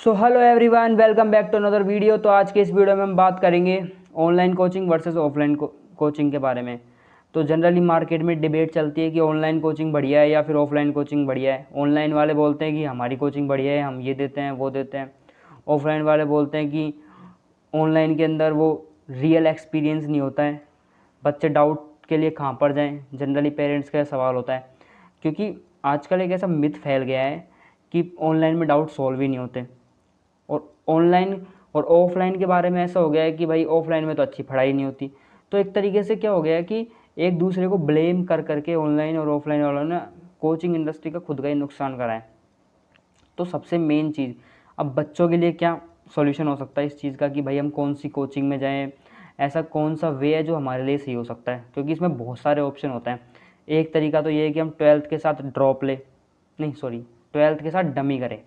So hello everyone, welcome back to another video. तो आज के इस वीडियो में हम बात करेंगे online coaching versus offline coaching के बारे में। तो जनरली मार्केट में डिबेट चलती है कि ऑनलाइन कोचिंग बढ़िया है या फिर ऑफलाइन कोचिंग बढ़िया है। ऑनलाइन वाले बोलते हैं कि हमारी कोचिंग बढ़िया है, हम ये देते हैं वो देते हैं। ऑफलाइन वाले बोलते हैं कि ऑनलाइन के अंदर वो रियल एक्सपीरियंस नहीं होता है, बच्चे डाउट के लिए कहाँ पर जाएं। जनरली पेरेंट्स का सवाल होता है, क्योंकि आजकल एक ऐसा मिथ फैल गया है कि ऑनलाइन में डाउट सॉल्व ही नहीं होते। और ऑनलाइन और ऑफलाइन के बारे में ऐसा हो गया है कि भाई ऑफलाइन में तो अच्छी पढ़ाई नहीं होती। तो एक तरीके से क्या हो गया है कि एक दूसरे को ब्लेम कर करके ऑनलाइन और ऑफलाइन वालों ने कोचिंग इंडस्ट्री का खुद का ही नुकसान करा है। तो सबसे मेन चीज़, अब बच्चों के लिए क्या सॉल्यूशन हो सकता है इस चीज़ का कि भाई हम कौन सी कोचिंग में जाएं, ऐसा कौन सा वे है जो हमारे लिए सही हो सकता है। क्योंकि इसमें बहुत सारे ऑप्शन होते हैं। एक तरीका तो ये है कि हम ट्वेल्थ के साथ ड्रॉप ले, नहीं सॉरी, ट्वेल्थ के साथ डमी करें।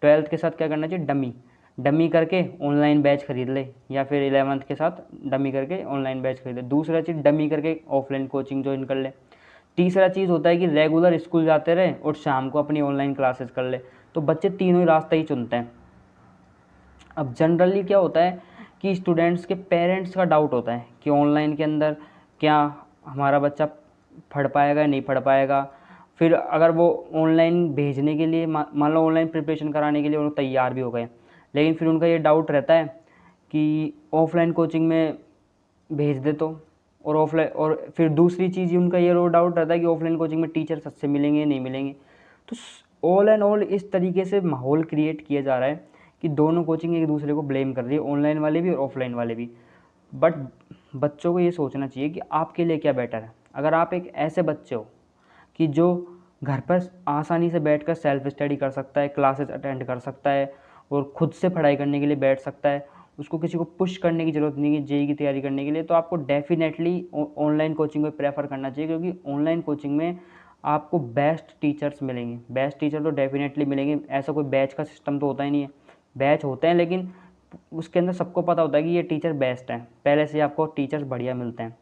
ट्वेल्थ के साथ क्या करना चाहिए, डमी डमी करके ऑनलाइन बैच खरीद ले, या फिर 11th के साथ डमी करके ऑनलाइन बैच खरीद ले। दूसरा चीज़, डमी करके ऑफलाइन कोचिंग ज्वाइन कर ले। तीसरा चीज़ होता है कि रेगुलर स्कूल जाते रहे और शाम को अपनी ऑनलाइन क्लासेस कर ले। तो बच्चे तीनों ही रास्ता ही चुनते हैं। अब जनरली क्या होता है कि स्टूडेंट्स के पेरेंट्स का डाउट होता है कि ऑनलाइन के अंदर क्या हमारा बच्चा पढ़ पाएगा नहीं पढ़ पाएगा। फिर अगर वो ऑनलाइन भेजने के लिए मान लो ऑनलाइन प्रिपरेशन कराने के लिए वो तैयार भी हो गए, लेकिन फिर उनका ये डाउट रहता है कि ऑफलाइन कोचिंग में भेज दे तो। और ऑफलाइन, और फिर दूसरी चीज़ उनका ये डाउट रहता है कि ऑफलाइन कोचिंग में टीचर्स अच्छे मिलेंगे नहीं मिलेंगे। तो ऑल एंड ऑल इस तरीके से माहौल क्रिएट किया जा रहा है कि दोनों कोचिंग एक दूसरे को ब्लेम कर रही है, ऑनलाइन वाले भी और ऑफलाइन वाले भी। बट बच्चों को ये सोचना चाहिए कि आपके लिए क्या बेटर है। अगर आप एक ऐसे बच्चे हो कि जो घर पर आसानी से बैठकर सेल्फ स्टडी कर सकता है, क्लासेस अटेंड कर सकता है और खुद से पढ़ाई करने के लिए बैठ सकता है, उसको किसी को पुश करने की ज़रूरत नहीं है जेई की तैयारी करने के लिए, तो आपको डेफिनेटली ऑनलाइन कोचिंग को प्रेफर करना चाहिए। क्योंकि ऑनलाइन कोचिंग में आपको बेस्ट टीचर्स मिलेंगे। बेस्ट टीचर तो डेफिनेटली मिलेंगे, ऐसा कोई बैच का सिस्टम तो होता ही नहीं है। बैच होते हैं लेकिन उसके अंदर सबको पता होता है कि ये टीचर बेस्ट हैं, पहले से आपको टीचर्स बढ़िया मिलते हैं।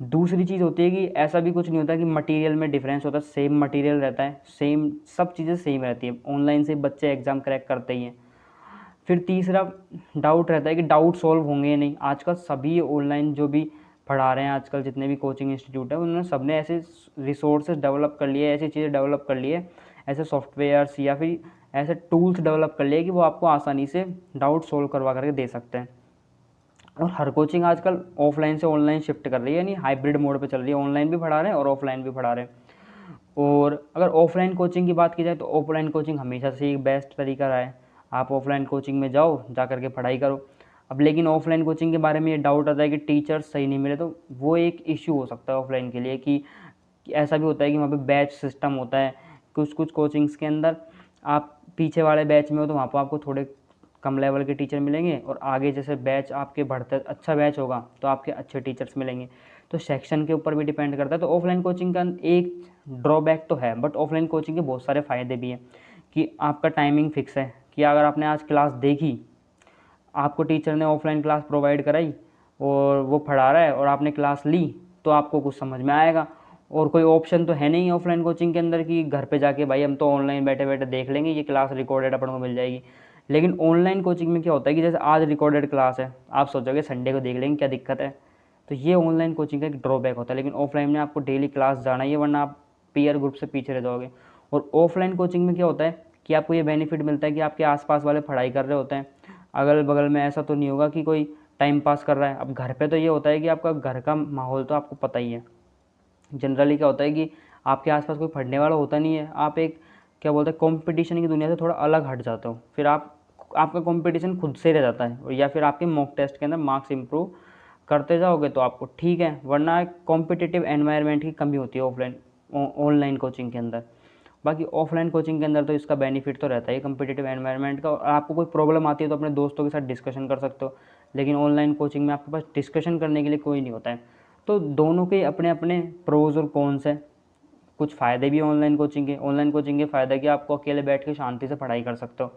दूसरी चीज़ होती है कि ऐसा भी कुछ नहीं होता कि मटेरियल में डिफरेंस होता है, सेम मटेरियल रहता है, सेम सब चीज़ें सेम रहती है। ऑनलाइन से बच्चे एग्ज़ाम क्रैक करते ही हैं। फिर तीसरा डाउट रहता है कि डाउट सॉल्व होंगे या नहीं। आजकल सभी ऑनलाइन जो भी पढ़ा रहे हैं, आजकल जितने भी कोचिंग इंस्टीट्यूट है उन्होंने सबने ऐसे रिसोर्सेज डेवलप कर लिए, ऐसी चीज़ें डेवलप कर लिए, ऐसे सॉफ्टवेयर्स या फिर ऐसे टूल्स डेवलप कर लिए कि वो आपको आसानी से डाउट सॉल्व करवा करके दे सकते हैं। और हर कोचिंग आजकल ऑफलाइन से ऑनलाइन शिफ्ट कर रही है, यानी हाइब्रिड मोड पे चल रही है। ऑनलाइन भी पढ़ा रहे हैं और ऑफलाइन भी पढ़ा रहे हैं। और अगर ऑफलाइन कोचिंग की बात की जाए तो ऑफलाइन कोचिंग हमेशा से एक बेस्ट तरीका रहा है। आप ऑफलाइन कोचिंग में जाओ, जा करके पढ़ाई करो। अब लेकिन ऑफलाइन कोचिंग के बारे में ये डाउट आता है कि टीचर्स सही नहीं मिले, तो वो एक इश्यू हो सकता है ऑफलाइन के लिए कि ऐसा भी होता है कि वहाँ पे बैच सिस्टम होता है। कुछ कुछ कोचिंग्स के अंदर आप पीछे वाले बैच में हो तो वहाँ पर आपको थोड़े कम लेवल के टीचर मिलेंगे, और आगे जैसे बैच आपके बढ़ते अच्छा बैच होगा तो आपके अच्छे टीचर्स मिलेंगे। तो सेक्शन के ऊपर भी डिपेंड करता है। तो ऑफलाइन कोचिंग का एक ड्रॉबैक तो है, बट ऑफलाइन कोचिंग के बहुत सारे फ़ायदे भी हैं कि आपका टाइमिंग फिक्स है कि अगर आपने आज क्लास देखी, आपको टीचर ने ऑफलाइन क्लास प्रोवाइड कराई और वो पढ़ा रहा है और आपने क्लास ली, तो आपको कुछ समझ में आएगा। और कोई ऑप्शन तो है नहीं ऑफलाइन कोचिंग के अंदर कि घर पे जाके भाई हम तो ऑनलाइन बैठे बैठे देख लेंगे, ये क्लास रिकॉर्डेड अपन को मिल जाएगी। लेकिन ऑनलाइन कोचिंग में क्या होता है कि जैसे आज रिकॉर्डेड क्लास है, आप सोचोगे संडे को देख लेंगे क्या दिक्कत है। तो ये ऑनलाइन कोचिंग का एक ड्रॉबैक होता है। लेकिन ऑफलाइन में आपको डेली क्लास जाना ही है, वरना आप पीयर ग्रुप से पीछे रह जाओगे। और ऑफलाइन कोचिंग में क्या होता है कि आपको ये बेनिफिट मिलता है कि आपके आसपास वाले पढ़ाई कर रहे होते हैं, अगल बगल में ऐसा तो नहीं होगा कि कोई टाइम पास कर रहा है। अब घर पे तो ये होता है कि आपका घर का माहौल तो आपको पता ही है। जनरली क्या होता है कि आपके आसपास कोई पढ़ने वाला होता नहीं है, आप एक क्या बोलते हैं कंपटीशन की दुनिया से थोड़ा अलग हट जाते हो। फिर आपका कंपटीशन खुद से रह जाता है, और या फिर आपके मॉक टेस्ट के अंदर मार्क्स इंप्रूव करते जाओगे तो आपको ठीक है, वरना कॉम्पिटिटिव एनवायरनमेंट की कमी होती है ऑफलाइन ऑनलाइन कोचिंग के अंदर। बाकी ऑफलाइन कोचिंग के अंदर तो इसका बेनिफिट तो रहता है कम्पिटिटिव एनवायरनमेंट का, और आपको कोई प्रॉब्लम आती है तो अपने दोस्तों के साथ डिस्कशन कर सकते हो। लेकिन ऑनलाइन कोचिंग में आपके पास डिस्कशन करने के लिए कोई नहीं होता है। तो दोनों के अपने अपने प्रोज और कॉन्स हैं। कुछ फ़ायदे भी हैं ऑनलाइन कोचिंग के फ़ायदा कि आपको अकेले बैठ के शांति से पढ़ाई कर सकते हो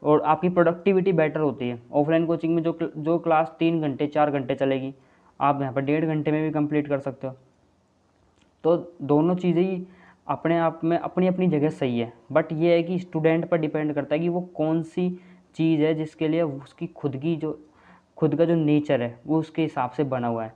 और आपकी प्रोडक्टिविटी बेटर होती है। ऑफलाइन कोचिंग में जो क्लास 3 घंटे 4 घंटे चलेगी, आप यहाँ पर 1.5 घंटे में भी कंप्लीट कर सकते हो। तो दोनों चीज़ें ही अपने आप में अपनी अपनी जगह सही है, बट ये है कि स्टूडेंट पर डिपेंड करता है कि वो कौन सी चीज़ है जिसके लिए उसकी खुद का जो नेचर है वो उसके हिसाब से बना हुआ है।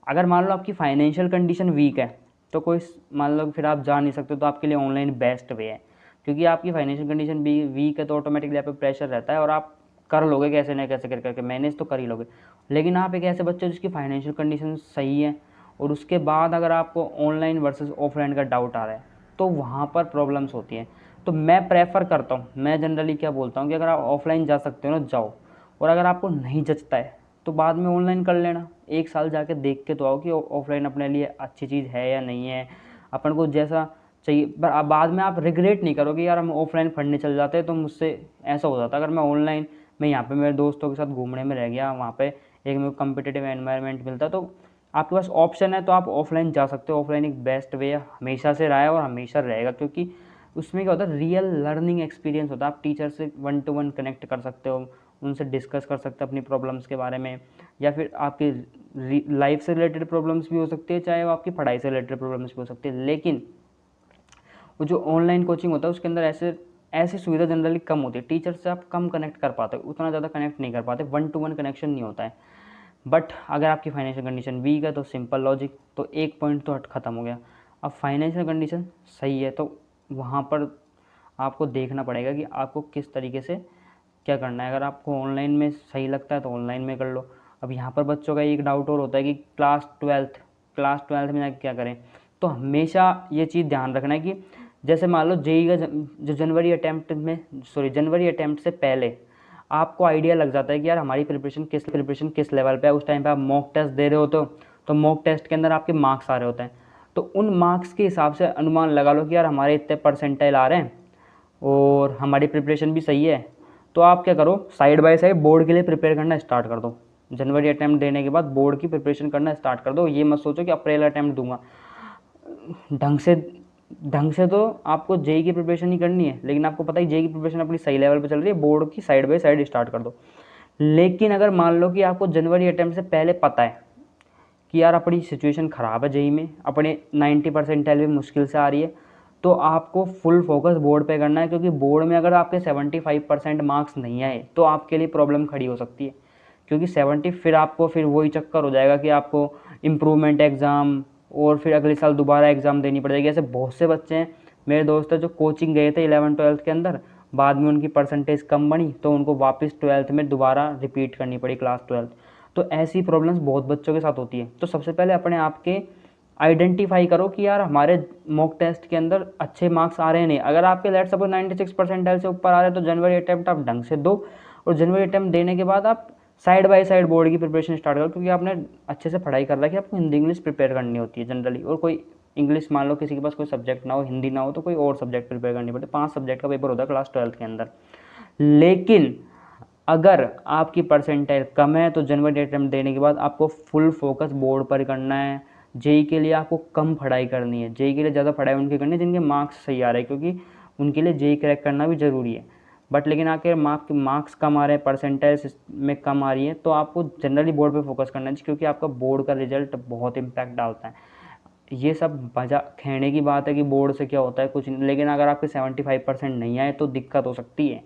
अगर मान लो आपकी फाइनेंशियल कंडीशन वीक है तो कोई मान लो फिर आप जा नहीं सकते, तो आपके लिए ऑनलाइन बेस्ट वे है, क्योंकि आपकी फाइनेंशियल कंडीशन भी वीक है तो ऑटोमेटिकली आप पे प्रेशर रहता है और आप कर लोगे कैसे ना कैसे करके मैनेज तो कर ही लोगे। लेकिन आप एक ऐसे बच्चे हो जिसकी फाइनेंशियल कंडीशन सही है और उसके बाद अगर आपको ऑनलाइन वर्सेस ऑफलाइन का डाउट आ रहा है तो वहाँ पर प्रॉब्लम्स होती हैं। तो मैं प्रेफर करता हूँ, मैं जनरली क्या बोलता हूँ कि अगर आप ऑफलाइन जा सकते हो ना जाओ, और अगर आपको नहीं जचता है तो बाद में ऑनलाइन कर लेना। 1 साल जाके देख के तो आओ कि ऑफलाइन अपने लिए अच्छी चीज़ है या नहीं है, अपन को जैसा चाहिए। पर आप बाद में आप रिग्रेट नहीं करोगे यार हम ऑफलाइन पढ़ने चल जाते तो मुझसे ऐसा हो जाता। अगर मैं ऑनलाइन मैं यहाँ पे मेरे दोस्तों के साथ घूमने में रह गया, वहाँ पे एक मेरे को कम्पिटिटिव एनवायरनमेंट मिलता, तो आपके पास ऑप्शन है तो आप ऑफलाइन जा सकते हो। ऑफलाइन एक बेस्ट वे हमेशा से रहा है और हमेशा रहेगा, क्योंकि उसमें क्या होता है रियल लर्निंग एक्सपीरियंस होता है। आप टीचर से 1 to 1 कनेक्ट कर सकते हो, उनसे डिस्कस कर सकते हो अपनी प्रॉब्लम्स के बारे में, या फिर आपकी लाइफ से रिलेटेड प्रॉब्लम्स भी हो सकती है, चाहे वो आपकी पढ़ाई से रिलेटेड प्रॉब्लम्स भी हो सकती है। लेकिन वो जो ऑनलाइन कोचिंग होता है उसके अंदर ऐसी सुविधा जनरली कम होती है। टीचर से आप कम कनेक्ट कर पाते हो, उतना ज़्यादा कनेक्ट नहीं कर पाते, 1 to 1 कनेक्शन नहीं होता है। बट अगर आपकी फाइनेंशियल कंडीशन वीक है तो सिंपल लॉजिक, तो एक पॉइंट तो हट ख़त्म हो गया। अब फाइनेंशियल कंडीशन सही है तो वहाँ पर आपको देखना पड़ेगा कि आपको किस तरीके से क्या करना है। अगर आपको ऑनलाइन में सही लगता है तो ऑनलाइन में कर लो। अब यहाँ पर बच्चों का एक डाउट और होता है कि क्लास ट्वेल्थ में जाके क्या करें। तो हमेशा ये चीज़ ध्यान रखना है कि जैसे मान लो जेई का जो जनवरी अटैम्प्ट से पहले आपको आइडिया लग जाता है कि यार हमारी प्रिपरेशन किस लेवल पे है। उस टाइम पे आप मॉक टेस्ट दे रहे होते हो तो मॉक टेस्ट के अंदर आपके मार्क्स आ रहे होते हैं, तो उन मार्क्स के हिसाब से अनुमान लगा लो कि यार हमारे इतने परसेंटाइल आ रहे हैं और हमारी प्रिपरेशन भी सही है। तो आप क्या करो, साइड बाय साइड बोर्ड के लिए प्रिपेयर करना स्टार्ट कर दो। जनवरी अटैम्प्ट देने के बाद बोर्ड की प्रिपरेशन करना स्टार्ट कर दो। ये मत सोचो कि अप्रैल अटैम्प्ट दूंगा। ढंग से तो आपको जेई की प्रिपरेशन ही करनी है, लेकिन आपको पता है जेई की प्रिपरेशन अपनी सही लेवल पे चल रही है, बोर्ड की साइड बाय साइड स्टार्ट कर दो। लेकिन अगर मान लो कि आपको जनवरी अटैम्प्ट से पहले पता है कि यार अपनी सिचुएशन ख़राब है जेई में, अपने 90 परसेंटाइल भी मुश्किल से आ रही है, तो आपको फुल फोकस बोर्ड पे करना है। क्योंकि बोर्ड में अगर आपके 75% मार्क्स नहीं आए तो आपके लिए प्रॉब्लम खड़ी हो सकती है, क्योंकि 70 फिर वही चक्कर हो जाएगा कि आपको इम्प्रूवमेंट एग्ज़ाम और फिर अगले साल दोबारा एग्ज़ाम देनी पड़ेगी। ऐसे बहुत से बच्चे हैं, मेरे दोस्त हैं जो कोचिंग गए थे 11-12 के अंदर, बाद में उनकी परसेंटेज कम बनी तो उनको वापस 12th में दोबारा रिपीट करनी पड़ी क्लास 12th। तो ऐसी प्रॉब्लम्स बहुत बच्चों के साथ होती है। तो सबसे पहले अपने आप के आइडेंटिफाई करो कि यार हमारे मॉक टेस्ट के अंदर अच्छे मार्क्स आ रहे हैं नहीं। अगर आपके लेट्स सपोज 96 परसेंटाइल से ऊपर आ रहे हैं तो जनवरी अटैम्प्ट आप ढंग से दो, और जनवरी अटैम्प्ट देने के बाद आप साइड बाय साइड बोर्ड की प्रिपरेशन स्टार्ट करो। क्योंकि आपने अच्छे से पढ़ाई कर रखी है, आपको हिंदी इंग्लिश प्रिपेयर करनी होती है जनरली, और कोई इंग्लिश मान लो किसी के पास कोई सब्जेक्ट ना हो, हिंदी ना हो, तो कोई और सब्जेक्ट प्रिपेयर करनी पड़ती है। 5 सब्जेक्ट का पेपर होता है क्लास 12th के अंदर। लेकिन अगर आपकी परसेंटाइल कम है तो जनवरी अटैम्प्ट देने के बाद आपको फुल फोकस बोर्ड पर करना है। जेई के लिए आपको कम पढ़ाई करनी है, जेई के लिए ज़्यादा पढ़ाई उनकी करनी है जिनके मार्क्स सही आ रहे हैं, क्योंकि उनके लिए जेई क्रैक करना भी ज़रूरी है। बट लेकिन आके मार्क्स कम आ रहे हैं, परसेंटाइल में कम आ रही है, तो आपको जनरली बोर्ड पे फोकस करना चाहिए, क्योंकि आपका बोर्ड का रिजल्ट बहुत इम्पैक्ट डालता है। ये सब मजा कहने की बात है कि बोर्ड से क्या होता है कुछ नहीं, लेकिन अगर आपके 75% नहीं आए तो दिक्कत हो सकती है,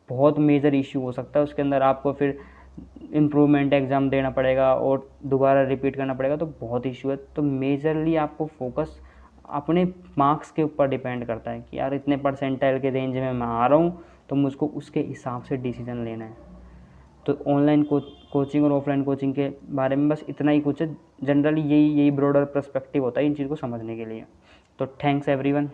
बहुत मेजर इशू हो सकता है। उसके अंदर आपको फिर इम्प्रूवमेंट एग्ज़ाम देना पड़ेगा और दोबारा रिपीट करना पड़ेगा, तो बहुत इशू है। तो मेजरली आपको फोकस अपने मार्क्स के ऊपर डिपेंड करता है कि यार इतने परसेंटाइल के रेंज में मैं आ रहा हूँ तो मुझको उसके हिसाब से डिसीजन लेना है। तो ऑनलाइन कोचिंग और ऑफलाइन कोचिंग के बारे में बस इतना ही कुछ है। जनरली यही ब्रॉडर पर्सपेक्टिव होता है इन चीज़ को समझने के लिए। तो थैंक्स एवरीवन।